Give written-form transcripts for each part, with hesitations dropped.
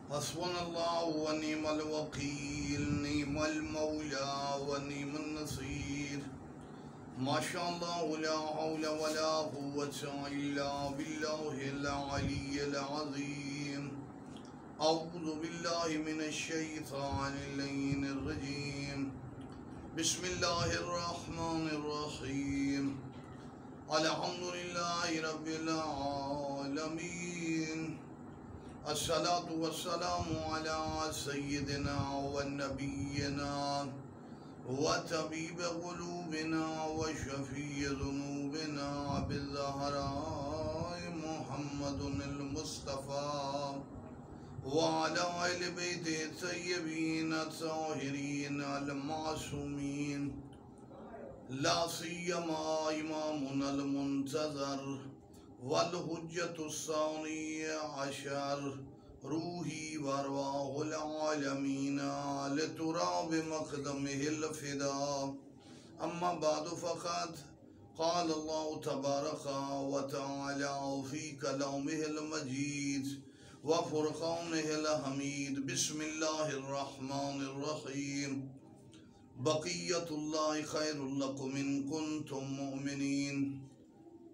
حسبنا اللہ ونعم الوکیل نعم المولا ونعم النصیر ما شاء اللہ لا حول ولا قوة الا باللہ العلی العظیم اعوذ باللہ من الشیطان اللعین الرجیم بسم اللہ الرحمن الرحیم الحمدللہ رب العالمین الصلاة والسلام على سيدنا ونبينا وطبيب قلوبنا وشفيع ذنوبنا بالزهراء محمد المصطفى وعلى آل بيته الطيبين الطاهرين المعصومين لا سيما إمامنا المنتظر والحجة الثاني عشر روحي وارواح العالمين لتراب مقدمه الفداء أما بعد فقد قال الله تبارك وتعالى في كلامه المجيد وفرقانه الحميد بسم الله الرحمن الرحيم بقية الله خير لكم إن كنتم مؤمنين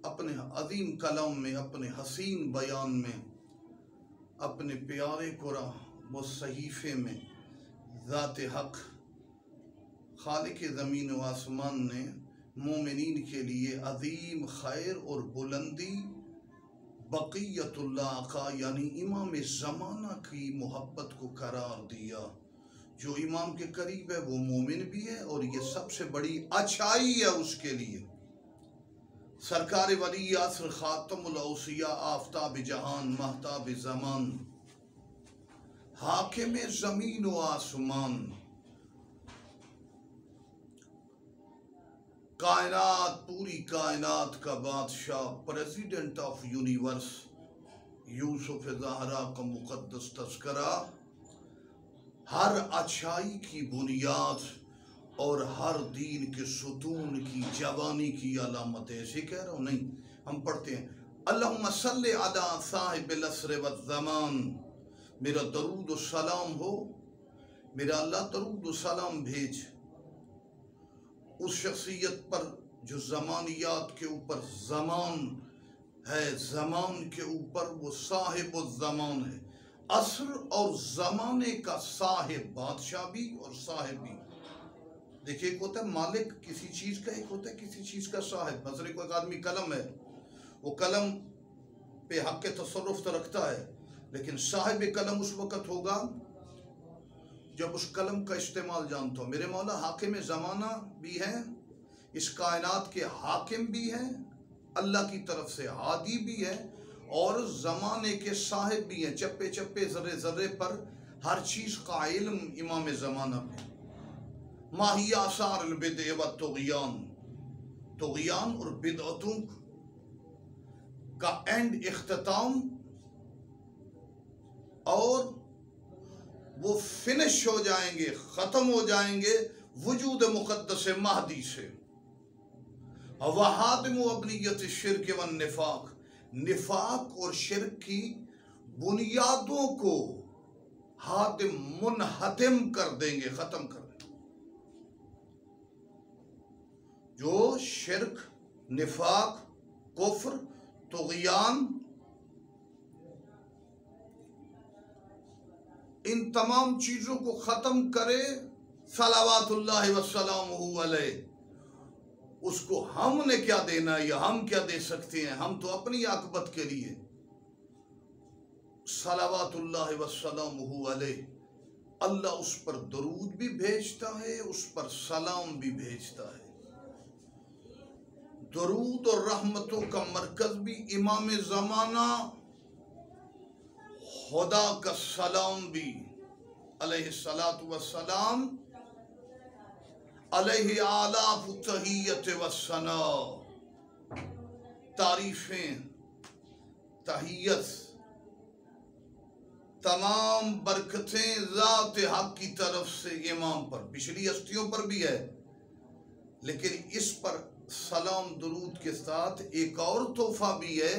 اپنے عظیم کلام میں، اپنے حسین بیان میں، اپنے پیارے قرآن و صحیفے میں ذات حق خالق زمین و آسمان نے مومنین کے لیے عظیم خیر اور بلندی بقیت اللہ کا یعنی امام زمانہ کی محبت کو قرار دیا۔ جو امام کے قریب ہے وہ مومن بھی ہے اور یہ سب سے بڑی اچھائی ہے اس کے لیے۔ سرکار ولی عصر خاتم الاوصیاء آفتاب جہان مہتاب زمان حاکم زمین و آسمان کائنات پوری کائنات کا بادشاہ پریزیڈنٹ آف یونیورس یوسف زہرا کا مقدس تذکرہ ہر اچھائی کی بنیاد اور ہر دین کے ستون کی جوانی کی علامت ہے۔ ایسے کہہ رہا ہوں نہیں، ہم پڑھتے ہیں اللہم صلی علی صاحب العصر والزمان، میرا درود و سلام ہو، میرا اللہ درود و سلام بھیج اس شخصیت پر جو زمانیات کے اوپر زمان ہے، زمان کے اوپر وہ صاحب الزمان ہے، عصر اور زمانے کا صاحب، بادشاہ بھی اور صاحب بھی۔ دیکھیں ایک ہوتا ہے مالک کسی چیز کا، ایک ہوتا ہے کسی چیز کا صاحب۔ مثلا کوئی آدمی قلم ہے، وہ قلم پہ حق کے تصرف تو رکھتا ہے، لیکن صاحب قلم اس وقت ہوگا جب اس قلم کا استعمال جانتا ہو۔ میرے مولا حاکم زمانہ بھی ہیں، اس کائنات کے حاکم بھی ہیں، اللہ کی طرف سے ہادی بھی ہے اور زمانے کے صاحب بھی ہیں۔ چپے چپے ذرے ذرے پر ہر چیز کا علم امام زمانہ پہ۔ ماہی آثار البدع والطغیان، طغیان اور بدعتوں کا اینڈ اختتام اور وہ فنش ہو جائیں گے، ختم ہو جائیں گے وجود مقدس مہدی سے۔ وہادم و ابنیت الشرک والنفاق، نفاق اور شرک کی بنیادوں کو ہادم منہدم کر دیں گے، ختم کر دیں گے۔ جو شرک، نفاق، کفر، طغیان، ان تمام چیزوں کو ختم کرے صلوات اللہ وسلامہ علیہ، اس کو ہم نے کیا دینا ہے یا ہم کیا دے سکتے ہیں؟ ہم تو اپنی عاقبت کے لیے صلوات اللہ وسلامہ علیہ، اللہ اس پر درود بھی بھیجتا ہے، اس پر سلام بھی بھیجتا ہے۔ درود اور رحمتوں کا مرکز بھی امام زمانہ، خدا کا سلام بھی علیہ السلام، علیہ آلاف تحیت و ثناء، تعریفیں، تحیت، تمام برکتیں ذات حق کی طرف سے امام پر، پچھلی ہستیوں پر بھی ہے، لیکن اس پر سلام درود کے ساتھ ایک اور تحفہ بھی ہے،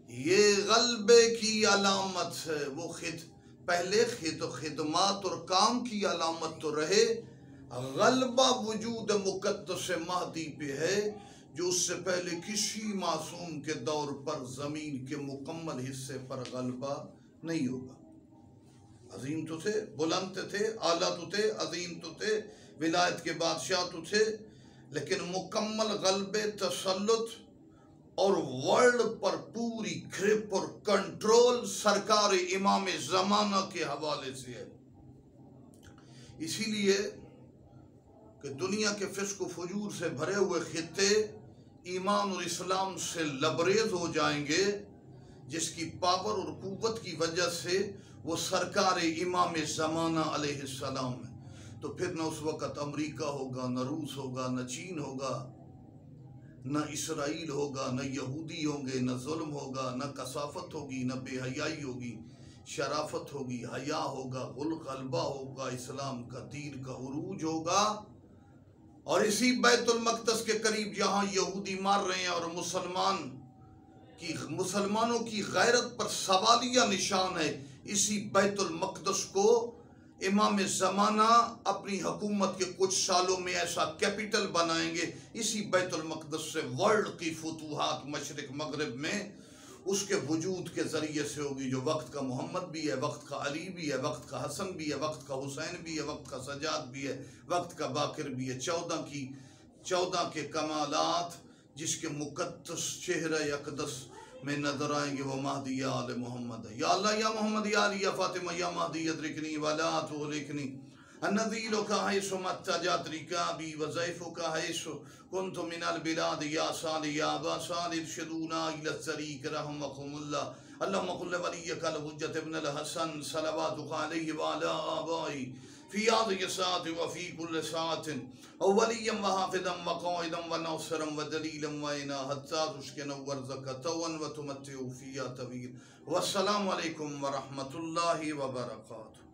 یہ غلبے کی علامت ہے، وہ پہلے خدمات اور کام کی علامت تو رہے، غلبہ وجود مقدس مہدی پہ ہے جو اس سے پہلے کسی معصوم کے دور پر زمین کے مکمل حصے پر غلبہ نہیں ہوگا۔ عظیم تو تھے، بلند تھے، اعلیٰ تو تھے، عظیم تو تھے، ولایت کے بادشاہ تو تھے، لیکن مکمل غلبے، تسلط اور ورلڈ پر پوری گرپ اور کنٹرول سرکار امام زمانہ کے حوالے سے ہے۔ اسی لیے کہ دنیا کے فسق و فجور سے بھرے ہوئے خطے ایمان اور اسلام سے لبریز ہو جائیں گے، جس کی پاور اور قوت کی وجہ سے وہ سرکار امام زمانہ علیہ السلام ہے۔ تو پھر نہ اس وقت امریکہ ہوگا، نہ روس ہوگا، نہ چین ہوگا، نہ اسرائیل ہوگا، نہ یہودی ہوں گے، نہ ظلم ہوگا، نہ کثافت ہوگی، نہ بے حیائی ہوگی، شرافت ہوگی، حیا ہوگا، غلبہ ہوگا، اسلام کا دین کا عروج ہوگا۔ اور اسی بیت المقدس کے قریب جہاں یہودی مار رہے ہیں اور مسلمانوں کی غیرت پر سوالیہ نشان ہے، اسی بیت المقدس کو امام زمانہ اپنی حکومت کے کچھ سالوں میں ایسا کیپٹل بنائیں گے، اسی بیت المقدس سے ورلڈ کی فتوحات مشرق مغرب میں اس کے وجود کے ذریعے سے ہوگی، جو وقت کا محمد بھی ہے، وقت کا علی بھی ہے، وقت کا حسن بھی ہے، وقت کا حسین بھی ہے، وقت کا سجاد بھی ہے، وقت کا باقر بھی ہے۔ 14 کے کمالات جس کے مقدس چہرہ اقدس میں نظر آئیں گے وہ مہدی یا آل محمد ہے۔ یا اللہ یا محمد یا علی یا فاطمہ یا مہدی ادرکنی ولا تہلکنی النذیل کا حیث متجات رکابی وضیف کا حیث کنت من البلاد یا صالی یا ابا صالی ارشدونا الى الطریق رحمکم اللہ اللہم قل ولیک الحجت ابن الحسن صلواتک علیہ وعلا آبائی فی هذه الساعة وفی کل ساعة ولیا وحافظا وقائدا وناصرا ودلیلا وعینا حتی تسکن ورزق طوا وتمتع فیہا طویلا۔ والسلام علیکم ورحمۃ اللہ وبرکاتہ۔